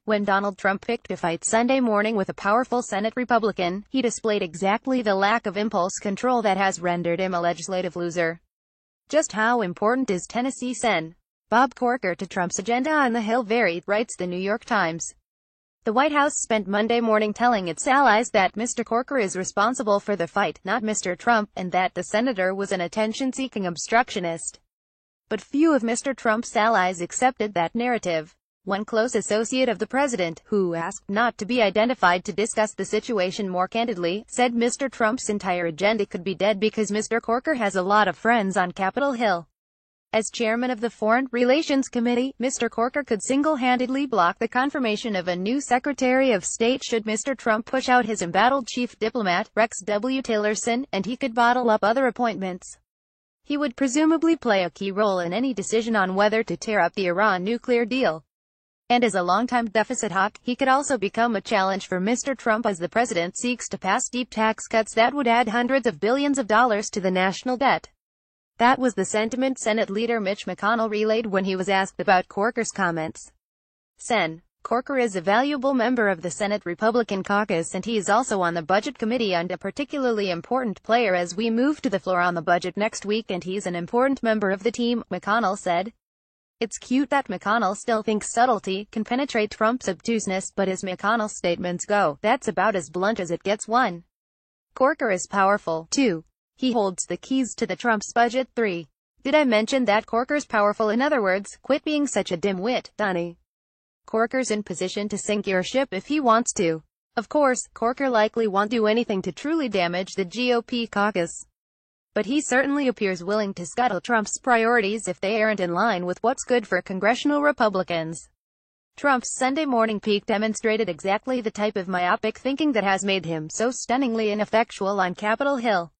when Donald Trump picked a fight Sunday morning with a powerful Senate Republican, he displayed exactly the lack of impulse control that has rendered him a legislative loser. Just how important is Tennessee Sen. Bob Corker to Trump's agenda on the Hill varied, writes the New York Times. The White House spent Monday morning telling its allies that Mr. Corker is responsible for the fight, not Mr. Trump, and that the senator was an attention-seeking obstructionist. But few of Mr. Trump's allies accepted that narrative. One close associate of the president, who asked not to be identified to discuss the situation more candidly, said Mr. Trump's entire agenda could be dead because Mr. Corker has a lot of friends on Capitol Hill. As chairman of the Foreign Relations Committee, Mr. Corker could single-handedly block the confirmation of a new Secretary of State should Mr. Trump push out his embattled chief diplomat, Rex W. Tillerson, and he could bottle up other appointments. He would presumably play a key role in any decision on whether to tear up the Iran nuclear deal. And as a longtime deficit hawk, he could also become a challenge for Mr. Trump as the president seeks to pass deep tax cuts that would add hundreds of billions of dollars to the national debt. That was the sentiment Senate Leader Mitch McConnell relayed when he was asked about Corker's comments. Sen. Corker is a valuable member of the Senate Republican caucus, and he is also on the Budget Committee and a particularly important player as we move to the floor on the budget next week, and he's an important member of the team, McConnell said. It's cute that McConnell still thinks subtlety can penetrate Trump's obtuseness, but as McConnell's statements go, that's about as blunt as it gets. 1. Corker is powerful. 2. He holds the keys to the Trump's budget. 3. Did I mention that Corker's powerful? In other words, quit being such a dimwit, Donnie. Corker's in position to sink your ship if he wants to. Of course, Corker likely won't do anything to truly damage the GOP caucus. But he certainly appears willing to scuttle Trump's priorities if they aren't in line with what's good for congressional Republicans. Trump's Sunday morning peak demonstrated exactly the type of myopic thinking that has made him so stunningly ineffectual on Capitol Hill.